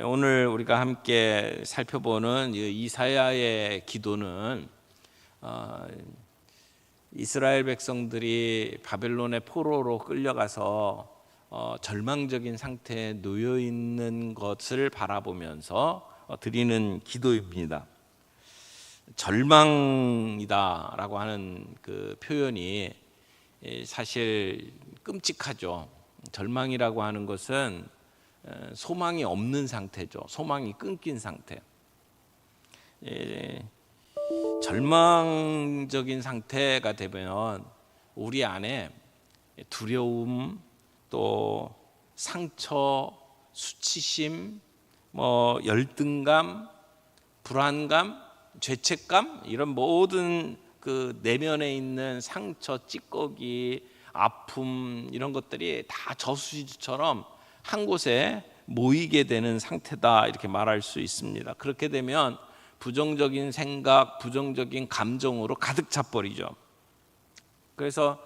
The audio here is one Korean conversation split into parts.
오늘 우리가 함께 살펴보는 이사야의 기도는 이스라엘 백성들이 바벨론의 포로로 끌려가서 절망적인 상태에 놓여 있는 것을 바라보면서 드리는 기도입니다. 절망이다라고 하는 그 표현이 사실 끔찍하죠. 절망이라고 하는 것은 소망이 없는 상태죠. 소망이 끊긴 상태. 절망적인 상태가 되면 우리 안에 두려움, 또 상처, 수치심, 열등감, 불안감, 죄책감, 이런 모든 그 내면에 있는 상처, 찌꺼기, 아픔, 이런 것들이 다 저수지처럼 한 곳에 모이게 되는 상태다, 이렇게 말할 수 있습니다. 그렇게 되면 부정적인 생각, 부정적인 감정으로 가득 차버리죠. 그래서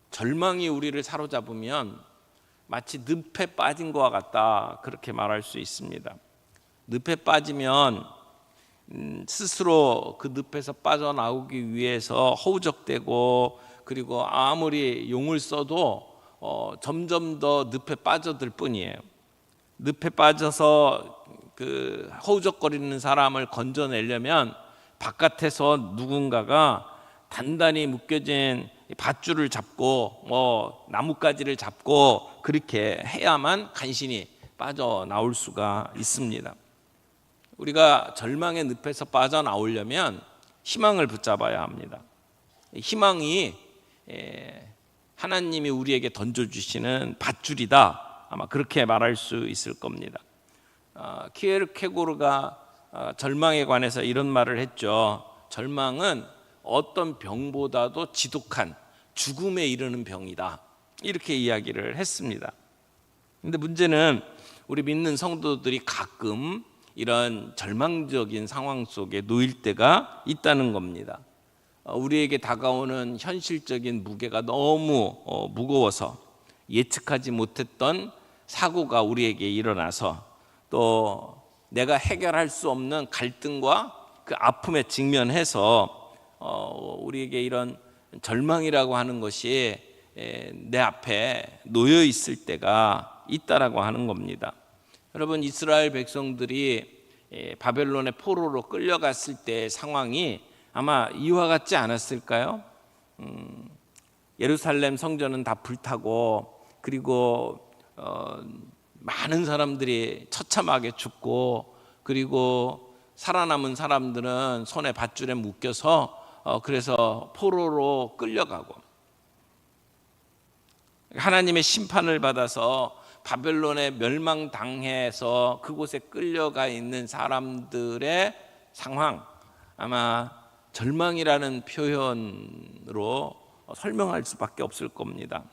절망이 우리를 사로잡으면 마치 늪에 빠진 것과 같다, 그렇게 말할 수 있습니다. 늪에 빠지면 스스로 그 늪에서 빠져나오기 위해서 허우적대고, 그리고 아무리 용을 써도 점점 더 늪에 빠져들 뿐이에요. 늪에 빠져서 그 허우적거리는 사람을 건져내려면 바깥에서 누군가가 단단히 묶여진 밧줄을 잡고 나뭇가지를 잡고 그렇게 해야만 간신히 빠져나올 수가 있습니다. 우리가 절망의 늪에서 빠져나오려면 희망을 붙잡아야 합니다. 희망이 하나님이 우리에게 던져주시는 밧줄이다, 아마 그렇게 말할 수 있을 겁니다. 키에르케고르가 절망에 관해서 이런 말을 했죠. 절망은 어떤 병보다도 지독한 죽음에 이르는 병이다, 이렇게 이야기를 했습니다. 근데 문제는 우리 믿는 성도들이 가끔 이런 절망적인 상황 속에 놓일 때가 있다는 겁니다. 우리에게 다가오는 현실적인 무게가 너무 무거워서 예측하지 못했던 사고가 우리에게 일어나서, 또 내가 해결할 수 없는 갈등과 그 아픔에 직면해서 우리에게 이런 절망이라고 하는 것이 내 앞에 놓여 있을 때가 있다라고 하는 겁니다. 여러분, 이스라엘 백성들이 바벨론의 포로로 끌려갔을 때의 상황이 아마 이와 같지 않았을까요? 예루살렘 성전은 다 불타고, 그리고 많은 사람들이 처참하게 죽고, 그리고 살아남은 사람들은 손에 밧줄에 묶여서 그래서 포로로 끌려가고, 하나님의 심판을 받아서 바벨론에 멸망당해서 그곳에 끌려가 있는 사람들의 상황, 아마 절망이라는 표현으로 설명할 수밖에 없을 겁니다.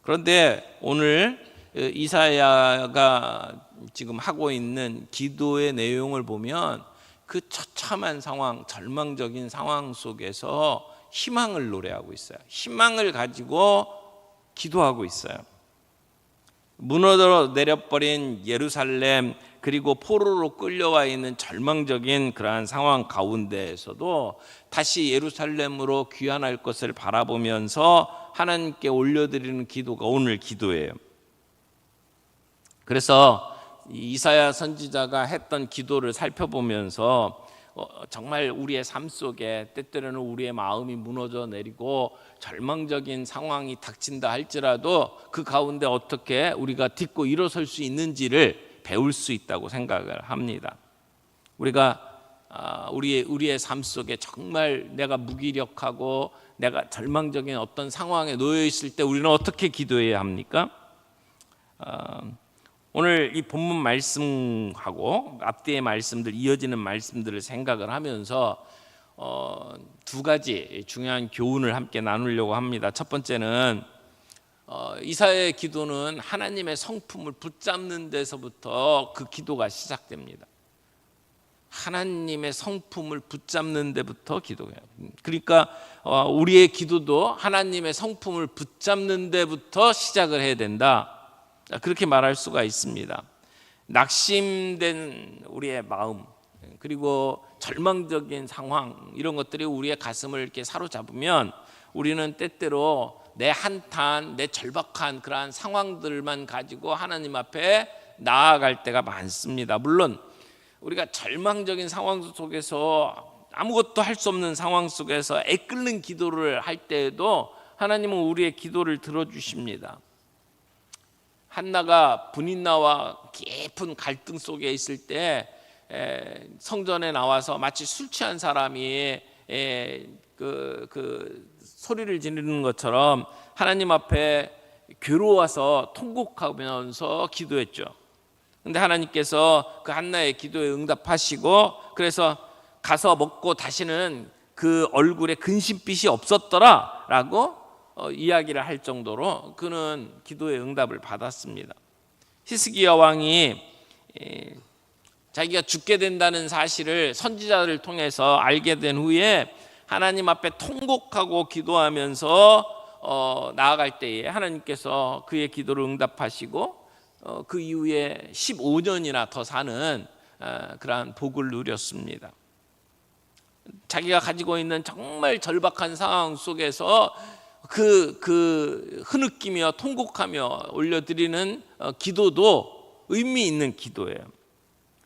그런데 오늘 이사야가 지금 하고 있는 기도의 내용을 보면 그 처참한 상황, 절망적인 상황 속에서 희망을 노래하고 있어요. 희망을 가지고 기도하고 있어요. 무너져 내려버린 예루살렘, 그리고 포로로 끌려와 있는 절망적인 그러한 상황 가운데에서도 다시 예루살렘으로 귀환할 것을 바라보면서 하나님께 올려드리는 기도가 오늘 기도예요. 그래서 이사야 선지자가 했던 기도를 살펴보면서 정말 우리의 삶 속에 때때로는 우리의 마음이 무너져 내리고 절망적인 상황이 닥친다 할지라도 그 가운데 어떻게 우리가 딛고 일어설 수 있는지를 배울 수 있다고 생각을 합니다. 우리가 우리의 삶 속에 정말 내가 무기력하고 내가 절망적인 어떤 상황에 놓여 있을 때 우리는 어떻게 기도해야 합니까? 오늘 이 본문 말씀하고 앞뒤의 말씀들, 이어지는 말씀들을 생각을 하면서 두 가지 중요한 교훈을 함께 나누려고 합니다. 첫 번째는 이사야의 기도는 하나님의 성품을 붙잡는 데서부터 그 기도가 시작됩니다. 하나님의 성품을 붙잡는 데부터 기도해요. 그러니까 우리의 기도도 하나님의 성품을 붙잡는 데부터 시작을 해야 된다, 그렇게 말할 수가 있습니다. 낙심된 우리의 마음, 그리고 절망적인 상황, 이런 것들이 우리의 가슴을 이렇게 사로잡으면 우리는 때때로 내 한탄, 내 절박한 그러한 상황들만 가지고 하나님 앞에 나아갈 때가 많습니다. 물론 우리가 절망적인 상황 속에서 아무것도 할 수 없는 상황 속에서 애끓는 기도를 할 때에도 하나님은 우리의 기도를 들어주십니다. 한나가 분인나와 깊은 갈등 속에 있을 때 성전에 나와서 마치 술 취한 사람이 그 소리를 지르는 것처럼 하나님 앞에 괴로워서 통곡하면서 기도했죠. 근데 하나님께서 그 한나의 기도에 응답하시고, 그래서 가서 먹고 다시는 그 얼굴에 근심빛이 없었더라 라고 이야기를 할 정도로 그는 기도의 응답을 받았습니다. 히스기야 왕이 자기가 죽게 된다는 사실을 선지자를 통해서 알게 된 후에 하나님 앞에 통곡하고 기도하면서 나아갈 때에 하나님께서 그의 기도를 응답하시고 그 이후에 15년이나 더 사는 그러한 복을 누렸습니다. 자기가 가지고 있는 정말 절박한 상황 속에서 그 흐느끼며 통곡하며 올려드리는 기도도 의미 있는 기도예요.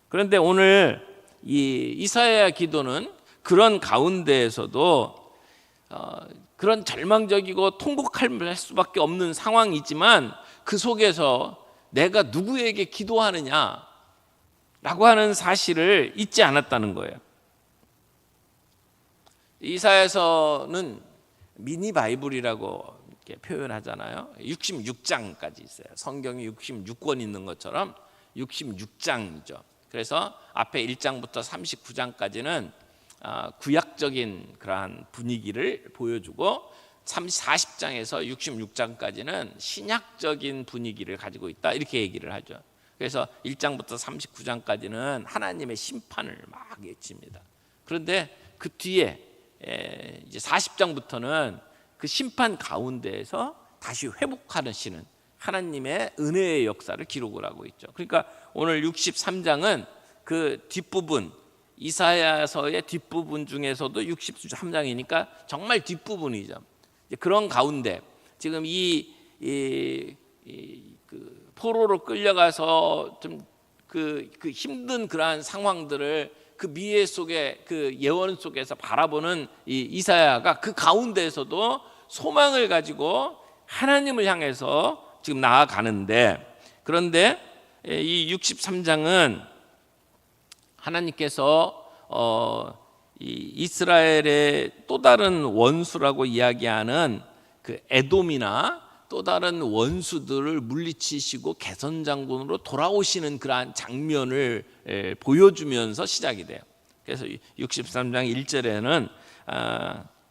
그런데 오늘 이 이사야 기도는 그런 가운데에서도 그런 절망적이고 통곡할 수밖에 없는 상황이지만 그 속에서 내가 누구에게 기도하느냐라고 하는 사실을 잊지 않았다는 거예요. 이사야서는 미니 바이블이라고 이렇게 표현하잖아요. 66장까지 있어요. 성경이 66권 있는 것처럼 66장이죠. 그래서 앞에 1장부터 39장까지는 구약적인 그러한 분위기를 보여주고 40장에서 66장까지는 신약적인 분위기를 가지고 있다, 이렇게 얘기를 하죠. 그래서 1장부터 39장까지는 하나님의 심판을 막 외칩니다. 그런데 그 뒤에 이제 40장부터는 그 심판 가운데에서 다시 회복하시는 하나님의 은혜의 역사를 기록을 하고 있죠. 그러니까 오늘 63장은 그 뒷부분, 이사야서의 뒷부분 중에서도 63장이니까 정말 뒷부분이죠. 그런 가운데 지금 그 포로로 끌려가서 좀 그 힘든 그러한 상황들을 그 미래 속에, 그 예언 속에서 바라보는 이 이사야가 그 가운데에서도 소망을 가지고 하나님을 향해서 지금 나아가는데, 그런데 이 63장은 하나님께서 이 이스라엘의 또 다른 원수라고 이야기하는 그 에돔이나 또 다른 원수들을 물리치시고 개선장군으로 돌아오시는 그러한 장면을 보여주면서 시작이 돼요. 그래서 63장 1절에는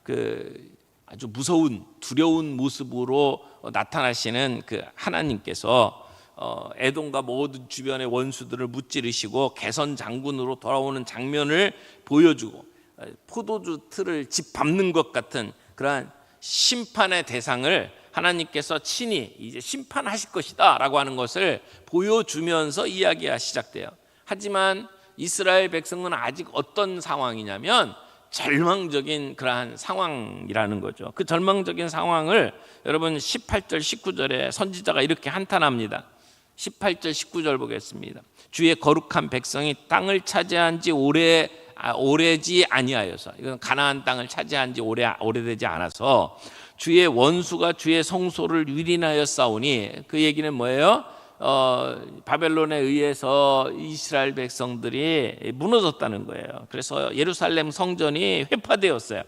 그 아주 무서운 두려운 모습으로 나타나시는 그 하나님께서 에돔과 모든 주변의 원수들을 무찌르시고 개선장군으로 돌아오는 장면을 보여주고 포도주 틀을 짓밟는 것 같은 그러한 심판의 대상을 하나님께서 친히 이제 심판하실 것이다 라고 하는 것을 보여주면서 이야기가 시작돼요. 하지만 이스라엘 백성은 아직 어떤 상황이냐면 절망적인 그러한 상황이라는 거죠. 그 절망적인 상황을 여러분 18절 19절에 선지자가 이렇게 한탄합니다. 18절 19절 보겠습니다. 주의 거룩한 백성이 땅을 차지한 지 오래지 아니하여서, 이건 가나안 땅을 차지한 지 오래되지 않아서 주의 원수가 주의 성소를 유린하여 싸우니, 그 얘기는 뭐예요? 바벨론에 의해서 이스라엘 백성들이 무너졌다는 거예요. 그래서 예루살렘 성전이 회파되었어요.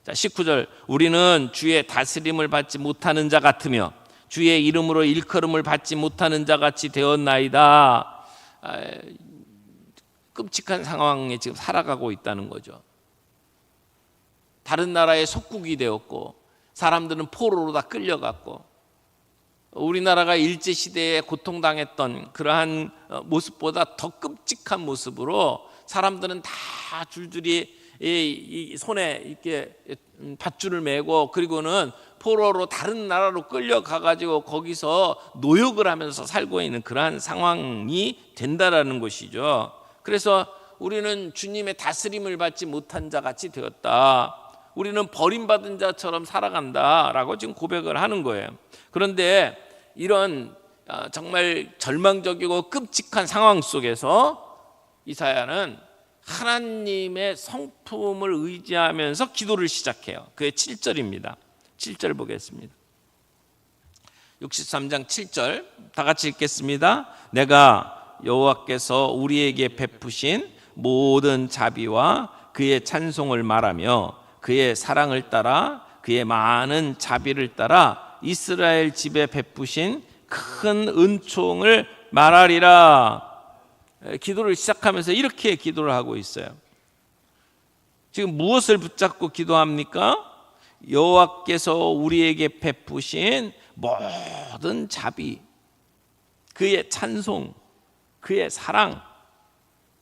자, 19절, 우리는 주의 다스림을 받지 못하는 자 같으며 주의 이름으로 일컬음을 받지 못하는 자 같이 되었나이다. 끔찍한 상황에 지금 살아가고 있다는 거죠. 다른 나라의 속국이 되었고 사람들은 포로로 다 끌려갔고, 우리나라가 일제시대에 고통당했던 그러한 모습보다 더 끔찍한 모습으로 사람들은 다 줄줄이 이 손에 이렇게 밧줄을 메고, 그리고는 포로로 다른 나라로 끌려가 가지고 거기서 노역을 하면서 살고 있는 그러한 상황이 된다라는 것이죠. 그래서 우리는 주님의 다스림을 받지 못한 자 같이 되었다. 우리는 버림받은 자처럼 살아간다라고 지금 고백을 하는 거예요. 그런데 이런 정말 절망적이고 끔찍한 상황 속에서 이사야는 하나님의 성품을 의지하면서 기도를 시작해요. 그게 7절입니다. 7절 보겠습니다. 63장 7절 다 같이 읽겠습니다. 내가 여호와께서 우리에게 베푸신 모든 자비와 그의 찬송을 말하며 그의 사랑을 따라 그의 많은 자비를 따라 이스라엘 집에 베푸신 큰 은총을 말하리라. 기도를 시작하면서 이렇게 기도를 하고 있어요. 지금 무엇을 붙잡고 기도합니까? 여호와께서 우리에게 베푸신 모든 자비, 그의 찬송, 그의 사랑,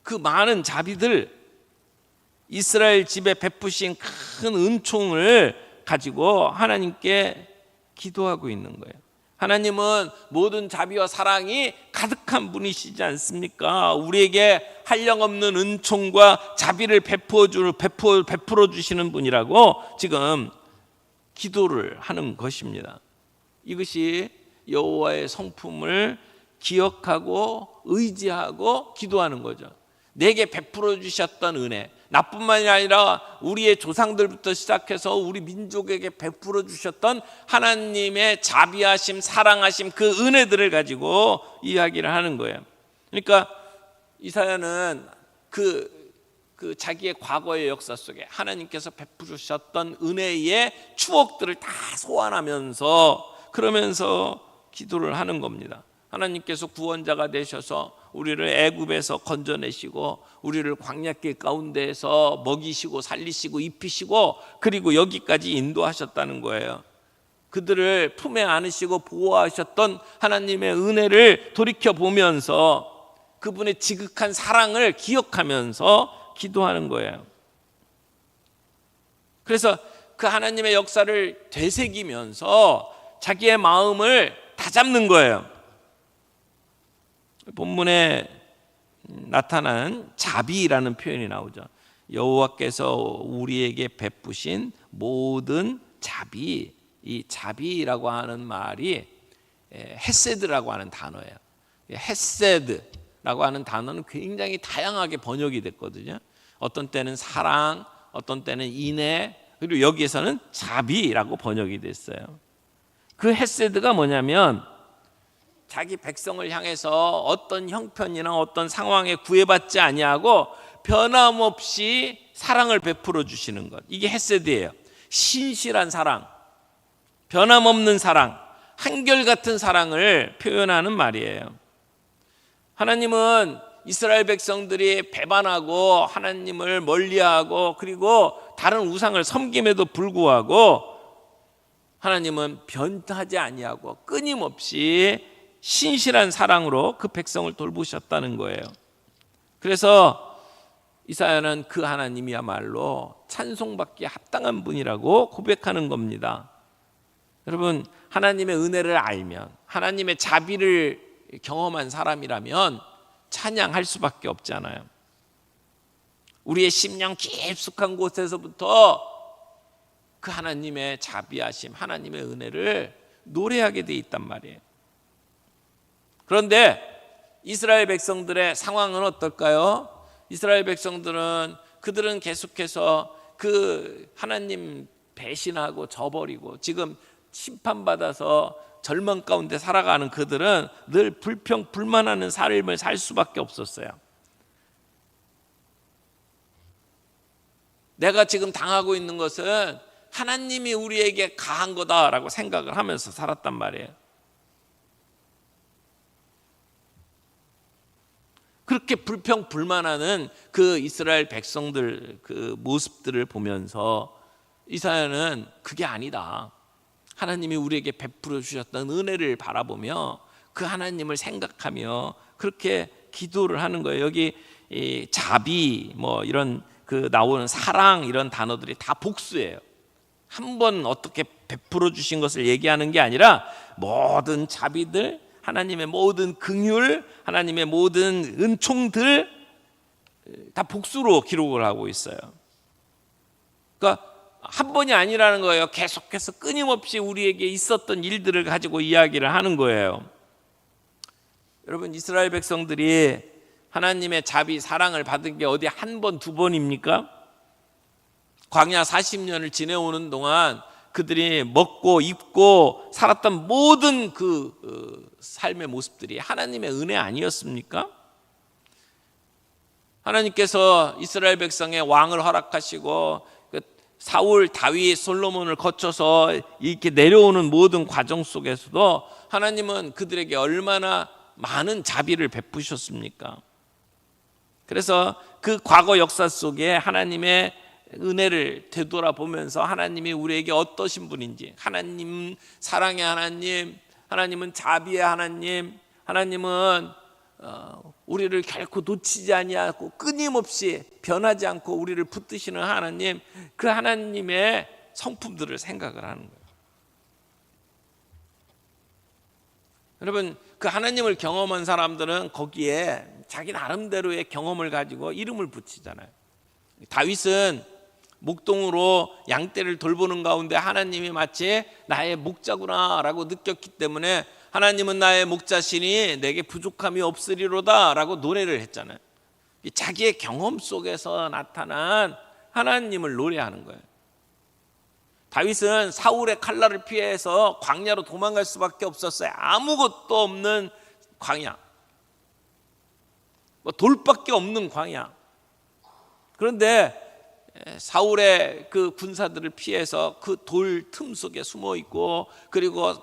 그 많은 자비들, 이스라엘 집에 베푸신 큰 은총을 가지고 하나님께 기도하고 있는 거예요. 하나님은 모든 자비와 사랑이 가득한 분이시지 않습니까? 우리에게 한량없는 은총과 자비를 베풀어 주시는 분이라고 지금 기도를 하는 것입니다. 이것이 여호와의 성품을 기억하고 의지하고 기도하는 거죠. 내게 베풀어 주셨던 은혜, 나뿐만이 아니라 우리의 조상들부터 시작해서 우리 민족에게 베풀어 주셨던 하나님의 자비하심, 사랑하심, 그 은혜들을 가지고 이야기를 하는 거예요. 그러니까 이사야는 그 자기의 과거의 역사 속에 하나님께서 베푸셨던 은혜의 추억들을 다 소환하면서 그러면서 기도를 하는 겁니다. 하나님께서 구원자가 되셔서 우리를 애굽에서 건져내시고 우리를 광야길 가운데에서 먹이시고 살리시고 입히시고 그리고 여기까지 인도하셨다는 거예요. 그들을 품에 안으시고 보호하셨던 하나님의 은혜를 돌이켜보면서 그분의 지극한 사랑을 기억하면서 기도하는 거예요. 그래서 그 하나님의 역사를 되새기면서 자기의 마음을 다잡는 거예요. 본문에 나타난 자비라는 표현이 나오죠. 여호와께서 우리에게 베푸신 모든 자비, 이 자비라고 하는 말이 헤세드라고 하는 단어예요. 헤세드라고 하는 단어는 굉장히 다양하게 번역이 됐거든요. 어떤 때는 사랑, 어떤 때는 인애, 그리고 여기에서는 자비라고 번역이 됐어요. 그 헤세드가 뭐냐면 자기 백성을 향해서 어떤 형편이나 어떤 상황에 구애받지 아니하고 변함없이 사랑을 베풀어 주시는 것, 이게 헤세드예요. 신실한 사랑, 변함없는 사랑, 한결같은 사랑을 표현하는 말이에요. 하나님은 이스라엘 백성들이 배반하고 하나님을 멀리하고 그리고 다른 우상을 섬김에도 불구하고 하나님은 변하지 아니하고 끊임없이 신실한 사랑으로 그 백성을 돌보셨다는 거예요. 그래서 이사야는 그 하나님이야말로 찬송받기에 합당한 분이라고 고백하는 겁니다. 여러분, 하나님의 은혜를 알면, 하나님의 자비를 경험한 사람이라면 찬양할 수밖에 없잖아요. 우리의 심령 깊숙한 곳에서부터 그 하나님의 자비하심, 하나님의 은혜를 노래하게 돼 있단 말이에요. 그런데 이스라엘 백성들의 상황은 어떨까요? 이스라엘 백성들은 그들은 계속해서 그 하나님 배신하고 저버리고 지금 심판받아서 절망 가운데 살아가는 그들은 늘 불평불만하는 삶을 살 수밖에 없었어요. 내가 지금 당하고 있는 것은 하나님이 우리에게 가한 거다라고 생각을 하면서 살았단 말이에요. 그렇게 불평불만하는 그 이스라엘 백성들 그 모습들을 보면서 이사야는 그게 아니다, 하나님이 우리에게 베풀어 주셨던 은혜를 바라보며 그 하나님을 생각하며 그렇게 기도를 하는 거예요. 여기 이 자비 뭐 이런 그 나오는 사랑 이런 단어들이 다 복수예요. 한 번 어떻게 베풀어 주신 것을 얘기하는 게 아니라 모든 자비들, 하나님의 모든 긍휼, 하나님의 모든 은총들 다 복수로 기록을 하고 있어요. 그러니까 한 번이 아니라는 거예요. 계속해서 끊임없이 우리에게 있었던 일들을 가지고 이야기를 하는 거예요. 여러분, 이스라엘 백성들이 하나님의 자비, 사랑을 받은 게 어디 한 번, 두 번입니까? 광야 40년을 지내오는 동안 그들이 먹고 입고 살았던 모든 그 삶의 모습들이 하나님의 은혜 아니었습니까? 하나님께서 이스라엘 백성의 왕을 허락하시고 사울, 다윗, 솔로몬을 거쳐서 이렇게 내려오는 모든 과정 속에서도 하나님은 그들에게 얼마나 많은 자비를 베푸셨습니까? 그래서 그 과거 역사 속에 하나님의 은혜를 되돌아보면서 하나님이 우리에게 어떠신 분인지, 하나님 사랑의 하나님, 하나님은 자비의 하나님, 하나님은 우리를 결코 놓치지 아니하고 끊임없이 변하지 않고 우리를 붙드시는 하나님, 그 하나님의 성품들을 생각을 하는 거예요. 여러분, 그 하나님을 경험한 사람들은 거기에 자기 나름대로의 경험을 가지고 이름을 붙이잖아요. 다윗은 목동으로 양떼를 돌보는 가운데 하나님이 마치 나의 목자구나라고 느꼈기 때문에 하나님은 나의 목자시니 내게 부족함이 없으리로다 라고 노래를 했잖아요. 자기의 경험 속에서 나타난 하나님을 노래하는 거예요. 다윗은 사울의 칼날을 피해서 광야로 도망갈 수밖에 없었어요. 아무것도 없는 광야, 돌밖에 없는 광야. 그런데 사울의 그 군사들을 피해서 그 돌 틈 속에 숨어 있고, 그리고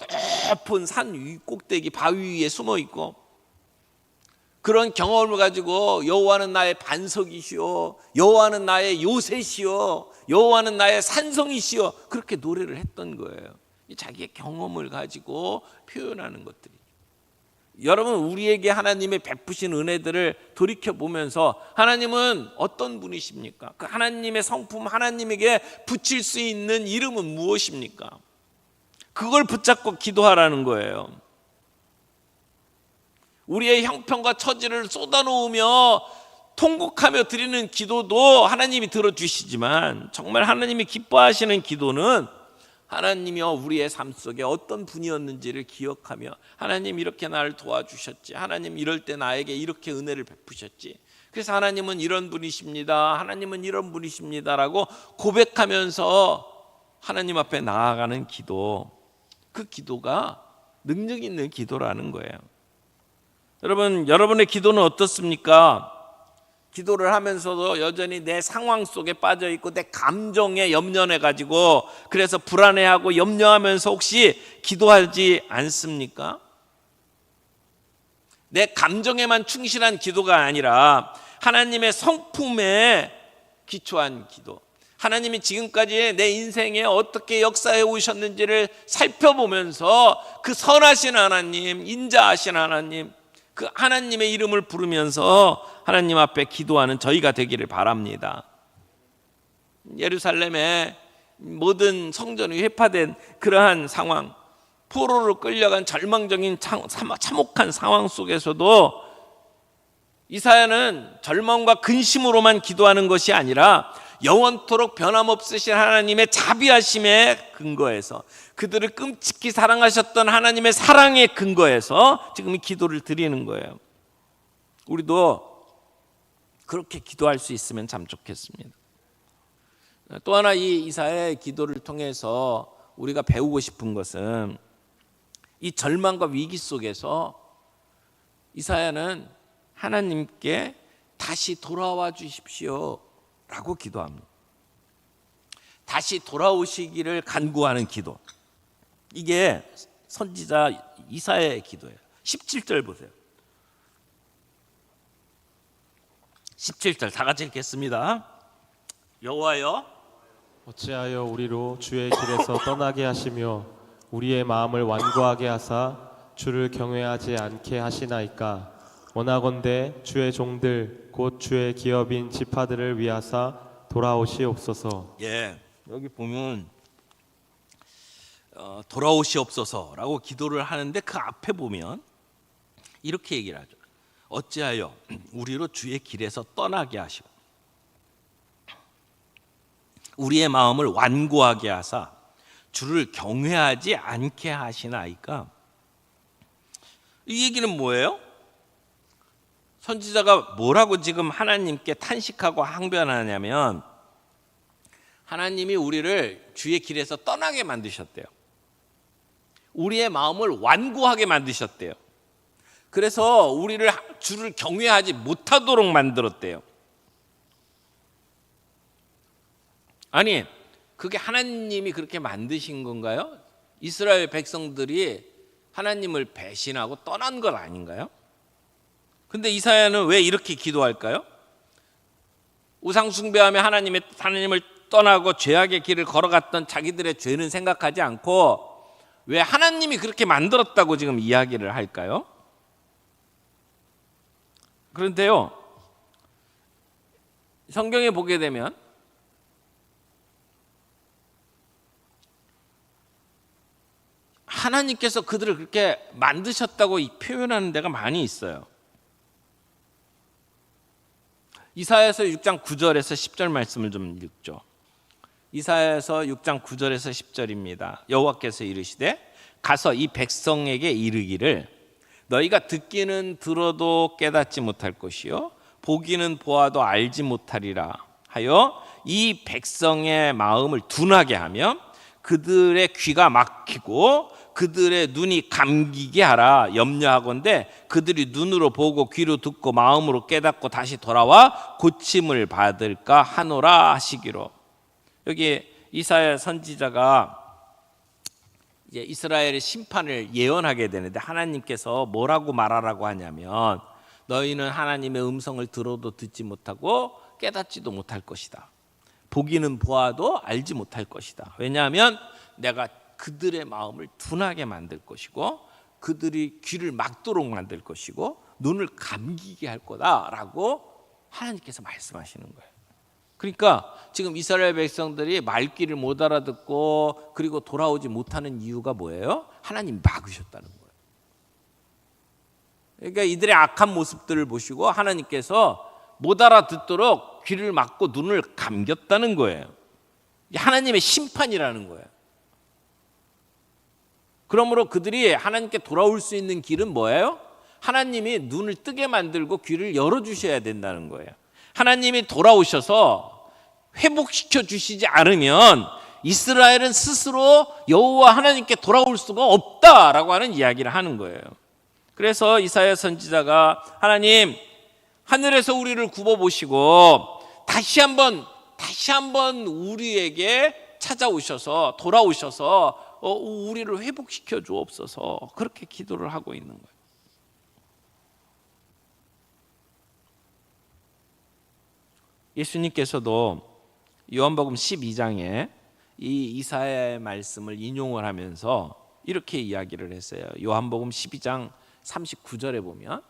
높은 산 위 꼭대기 바위 위에 숨어 있고, 그런 경험을 가지고 여호와는 나의 반석이시오, 여호와는 나의 요새시오, 여호와는 나의 산성이시오, 그렇게 노래를 했던 거예요. 자기의 경험을 가지고 표현하는 것들이. 여러분, 우리에게 하나님의 베푸신 은혜들을 돌이켜보면서 하나님은 어떤 분이십니까? 그 하나님의 성품, 하나님에게 붙일 수 있는 이름은 무엇입니까? 그걸 붙잡고 기도하라는 거예요. 우리의 형편과 처지를 쏟아놓으며 통곡하며 드리는 기도도 하나님이 들어주시지만, 정말 하나님이 기뻐하시는 기도는 하나님이여 우리의 삶 속에 어떤 분이었는지를 기억하며, 하나님 이렇게 나를 도와주셨지, 하나님 이럴 때 나에게 이렇게 은혜를 베푸셨지, 그래서 하나님은 이런 분이십니다, 하나님은 이런 분이십니다라고 고백하면서 하나님 앞에 나아가는 기도, 그 기도가 능력 있는 기도라는 거예요. 여러분, 여러분의 기도는 어떻습니까? 기도를 하면서도 여전히 내 상황 속에 빠져 있고 내 감정에 염려해 가지고 그래서 불안해하고 염려하면서 혹시 기도하지 않습니까? 내 감정에만 충실한 기도가 아니라 하나님의 성품에 기초한 기도, 하나님이 지금까지 내 인생에 어떻게 역사해 오셨는지를 살펴보면서 그 선하신 하나님, 인자하신 하나님, 그 하나님의 이름을 부르면서 하나님 앞에 기도하는 저희가 되기를 바랍니다. 예루살렘의 모든 성전이 회파된 그러한 상황, 포로로 끌려간 절망적인 참혹한 상황 속에서도 이사야는 절망과 근심으로만 기도하는 것이 아니라 영원토록 변함없으신 하나님의 자비하심에 근거해서, 그들을 끔찍히 사랑하셨던 하나님의 사랑에 근거해서 지금 이 기도를 드리는 거예요. 우리도 그렇게 기도할 수 있으면 참 좋겠습니다. 또 하나, 이 이사야의 기도를 통해서 우리가 배우고 싶은 것은, 이 절망과 위기 속에서 이사야는 하나님께 다시 돌아와 주십시오 라고 기도합니다. 다시 돌아오시기를 간구하는 기도, 이게 선지자 이사야의 기도예요. 17절 보세요. 17절 다 같이 읽겠습니다. 여호와여, 어찌하여 우리로 주의 길에서 떠나게 하시며 우리의 마음을 완고하게 하사 주를 경외하지 않게 하시나이까? 원하건대 주의 종들 곧 주의 기업인 지파들을 위하사 돌아오시옵소서. 예, 여기 보면 돌아오시옵소서라고 기도를 하는데 그 앞에 보면 이렇게 얘기를 하죠. 어찌하여 우리로 주의 길에서 떠나게 하시고 우리의 마음을 완고하게 하사 주를 경외하지 않게 하시나이까. 이 얘기는 뭐예요? 선지자가 뭐라고 지금 하나님께 탄식하고 항변하냐면 하나님이 우리를 주의 길에서 떠나게 만드셨대요. 우리의 마음을 완고하게 만드셨대요. 그래서 우리를 주를 경외하지 못하도록 만들었대요. 아니, 그게 하나님이 그렇게 만드신 건가요? 이스라엘 백성들이 하나님을 배신하고 떠난 것 아닌가요? 근데 이사야는 왜 이렇게 기도할까요? 우상 숭배하며 하나님을 떠나고 죄악의 길을 걸어갔던 자기들의 죄는 생각하지 않고 왜 하나님이 그렇게 만들었다고 지금 이야기를 할까요? 그런데요, 성경에 보게 되면 하나님께서 그들을 그렇게 만드셨다고 표현하는 데가 많이 있어요. 이사야서 6장 9절에서 10절 말씀을 좀 읽죠. 이사야서 6장 9절에서 10절입니다. 여호와께서 이르시되 가서 이 백성에게 이르기를 너희가 듣기는 들어도 깨닫지 못할 것이요 보기는 보아도 알지 못하리라 하여 이 백성의 마음을 둔하게 하며 그들의 귀가 막히고 그들의 눈이 감기게 하라. 염려하건대 그들이 눈으로 보고 귀로 듣고 마음으로 깨닫고 다시 돌아와 고침을 받을까 하노라 하시기로. 여기 이사야 선지자가 이제 이스라엘의 심판을 예언하게 되는데 하나님께서 뭐라고 말하라고 하냐면 너희는 하나님의 음성을 들어도 듣지 못하고 깨닫지도 못할 것이다. 보기는 보아도 알지 못할 것이다. 왜냐하면 내가 그들의 마음을 둔하게 만들 것이고 그들이 귀를 막도록 만들 것이고 눈을 감기게 할 거다라고 하나님께서 말씀하시는 거예요. 그러니까 지금 이스라엘 백성들이 말귀를 못 알아듣고 그리고 돌아오지 못하는 이유가 뭐예요? 하나님 막으셨다는 거예요. 그러니까 이들의 악한 모습들을 보시고 하나님께서 못 알아듣도록 귀를 막고 눈을 감겼다는 거예요. 하나님의 심판이라는 거예요. 그러므로 그들이 하나님께 돌아올 수 있는 길은 뭐예요? 하나님이 눈을 뜨게 만들고 귀를 열어주셔야 된다는 거예요. 하나님이 돌아오셔서 회복시켜 주시지 않으면 이스라엘은 스스로 여호와 하나님께 돌아올 수가 없다라고 하는 이야기를 하는 거예요. 그래서 이사야 선지자가 하나님 하늘에서 우리를 굽어보시고 다시 한번 우리에게 찾아오셔서 돌아오셔서 우리를 회복시켜 주옵소서 그렇게 기도를 하고 있는 거예요. 예수님께서도 요한복음 12장에 이 이사야의 말씀을 인용을 하면서 이렇게 이야기를 했어요. 요한복음 12장 39절에 보면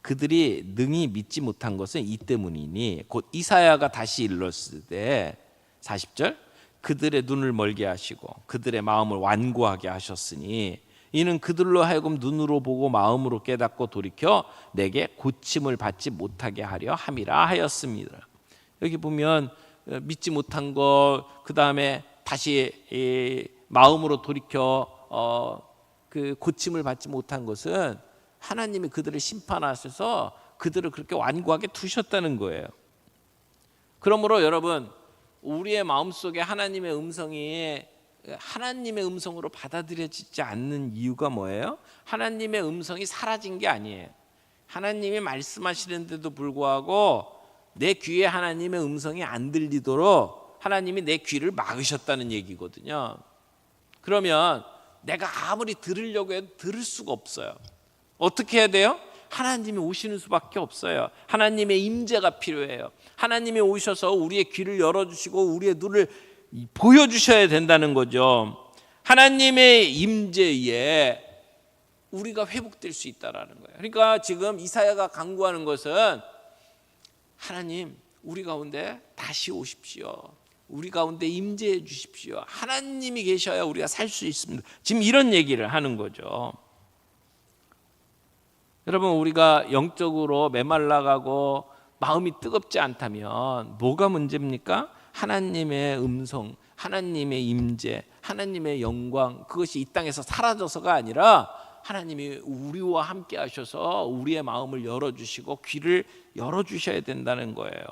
그들이 능히 믿지 못한 것은 이 때문이니 곧 이사야가 다시 일렀을 때 40절 그들의 눈을 멀게 하시고 그들의 마음을 완고하게 하셨으니 이는 그들로 하여금 눈으로 보고 마음으로 깨닫고 돌이켜 내게 고침을 받지 못하게 하려 함이라 하였습니다. 여기 보면 믿지 못한 것, 그 다음에 다시 마음으로 돌이켜 그 고침을 받지 못한 것은 하나님이 그들을 심판하셔서 그들을 그렇게 완고하게 두셨다는 거예요. 그러므로 여러분 우리의 마음속에 하나님의 음성이 하나님의 음성으로 받아들여지지 않는 이유가 뭐예요? 하나님의 음성이 사라진 게 아니에요. 하나님이 말씀하시는데도 불구하고 내 귀에 하나님의 음성이 안 들리도록 하나님이 내 귀를 막으셨다는 얘기거든요. 그러면 내가 아무리 들으려고 해도 들을 수가 없어요. 어떻게 해야 돼요? 하나님이 오시는 수밖에 없어요. 하나님의 임재가 필요해요. 하나님이 오셔서 우리의 귀를 열어주시고 우리의 눈을 보여주셔야 된다는 거죠. 하나님의 임재에 우리가 회복될 수 있다라는 거예요. 그러니까 지금 이사야가 간구하는 것은 하나님 우리 가운데 다시 오십시오. 우리 가운데 임재해 주십시오. 하나님이 계셔야 우리가 살 수 있습니다. 지금 이런 얘기를 하는 거죠. 여러분, 우리가 영적으로 메말라가고 마음이 뜨겁지 않다면 뭐가 문제입니까? 하나님의 음성, 하나님의 임재, 하나님의 영광, 그것이 이 땅에서 사라져서가 아니라 하나님이 우리와 함께 하셔서 우리의 마음을 열어주시고 귀를 열어주셔야 된다는 거예요.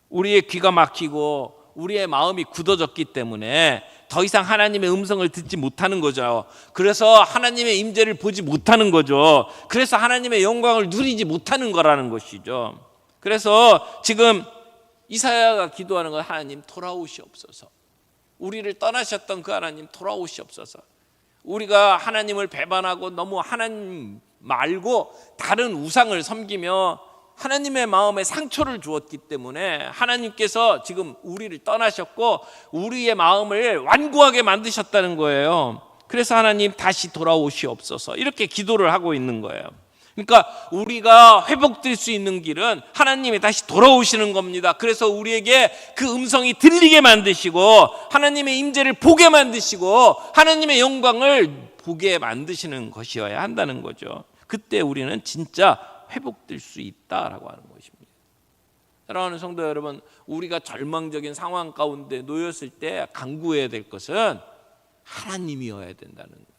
우리의 귀가 막히고 우리의 마음이 굳어졌기 때문에 더 이상 하나님의 음성을 듣지 못하는 거죠. 그래서 하나님의 임재를 보지 못하는 거죠. 그래서 하나님의 영광을 누리지 못하는 거라는 것이죠. 그래서 지금 이사야가 기도하는 건 하나님 돌아오시옵소서. 우리를 떠나셨던 그 하나님 돌아오시옵소서. 우리가 하나님을 배반하고 너무 하나님 말고 다른 우상을 섬기며 하나님의 마음에 상처를 주었기 때문에 하나님께서 지금 우리를 떠나셨고 우리의 마음을 완고하게 만드셨다는 거예요. 그래서 하나님 다시 돌아오시옵소서 이렇게 기도를 하고 있는 거예요. 그러니까 우리가 회복될 수 있는 길은 하나님이 다시 돌아오시는 겁니다. 그래서 우리에게 그 음성이 들리게 만드시고 하나님의 임재를 보게 만드시고 하나님의 영광을 보게 만드시는 것이어야 한다는 거죠. 그때 우리는 진짜 회복될 수 있다라고 하는 것입니다. 사랑하는 성도 여러분, 우리가 절망적인 상황 가운데 놓였을 때 간구해야 될 것은 하나님이어야 된다는 거예요.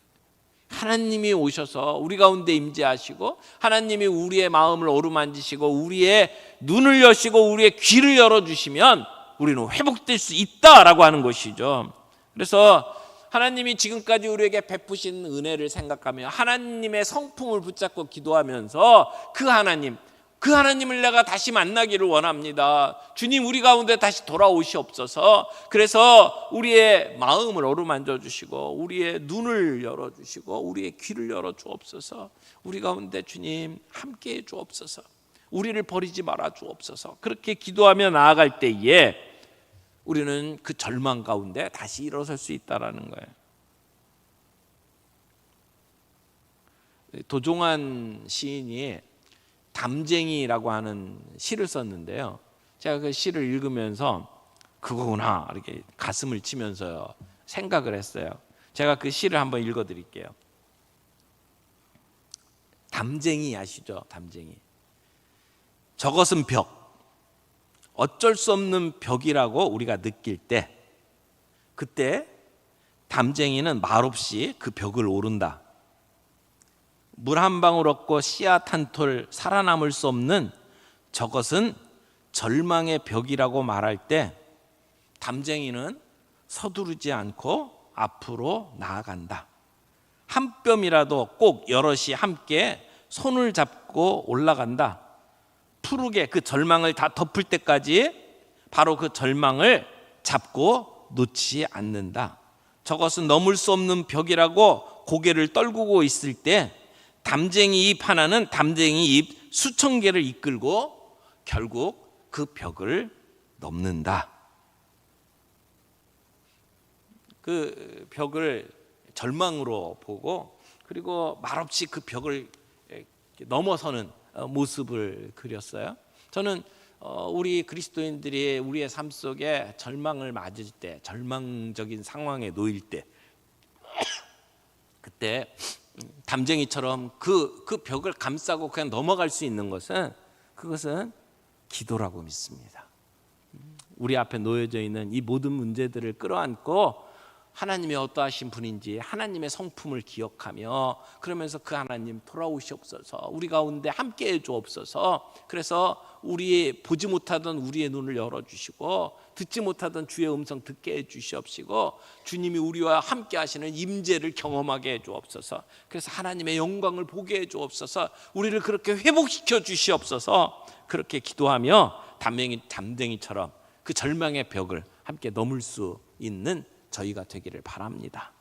하나님이 오셔서 우리 가운데 임재하시고 하나님이 우리의 마음을 어루만지시고 우리의 눈을 여시고 우리의 귀를 열어주시면 우리는 회복될 수 있다라고 하는 것이죠. 그래서 하나님이 지금까지 우리에게 베푸신 은혜를 생각하며 하나님의 성품을 붙잡고 기도하면서 그 하나님을 내가 다시 만나기를 원합니다. 주님, 우리 가운데 다시 돌아오시옵소서. 그래서 우리의 마음을 어루만져 주시고 우리의 눈을 열어주시고 우리의 귀를 열어주옵소서. 우리 가운데 주님 함께해 주옵소서. 우리를 버리지 말아 주옵소서. 그렇게 기도하며 나아갈 때에 우리는 그 절망 가운데 다시 일어설 수 있다라는 거예요. 도종환 시인이 담쟁이라고 하는 시를 썼는데요. 제가 그 시를 읽으면서 그거구나 이렇게 가슴을 치면서 생각을 했어요. 제가 그 시를 한번 읽어드릴게요. 담쟁이 아시죠? 담쟁이. 저것은 벽. 어쩔 수 없는 벽이라고 우리가 느낄 때 그때 담쟁이는 말없이 그 벽을 오른다. 물 한 방울 없고 씨앗 한 톨 살아남을 수 없는 저것은 절망의 벽이라고 말할 때 담쟁이는 서두르지 않고 앞으로 나아간다. 한 뼘이라도 꼭 여럿이 함께 손을 잡고 올라간다. 푸르게 그 절망을 다 덮을 때까지 바로 그 절망을 잡고 놓지 않는다. 저것은 넘을 수 없는 벽이라고 고개를 떨구고 있을 때 담쟁이 잎 하나는 담쟁이 잎 수천 개를 이끌고 결국 그 벽을 넘는다. 그 벽을 절망으로 보고 그리고 말없이 그 벽을 넘어서는 모습을 그렸어요. 저는 우리 그리스도인들이 우리의 삶 속에 절망을 맞을 때, 절망적인 상황에 놓일 때 그때 담쟁이처럼 그 벽을 감싸고 그냥 넘어갈 수 있는 것은 그것은 기도라고 믿습니다. 우리 앞에 놓여져 있는 이 모든 문제들을 끌어안고 하나님이 어떠하신 분인지 하나님의 성품을 기억하며 그러면서 그 하나님 돌아오시옵소서. 우리 가운데 함께해 주옵소서. 그래서 우리 보지 못하던 우리의 눈을 열어주시고 듣지 못하던 주의 음성 듣게 해 주시옵시고 주님이 우리와 함께 하시는 임재를 경험하게 해 주옵소서. 그래서 하나님의 영광을 보게 해 주옵소서. 우리를 그렇게 회복시켜 주시옵소서. 그렇게 기도하며 담쟁이처럼 그 절망의 벽을 함께 넘을 수 있는 저희가 되기를 바랍니다.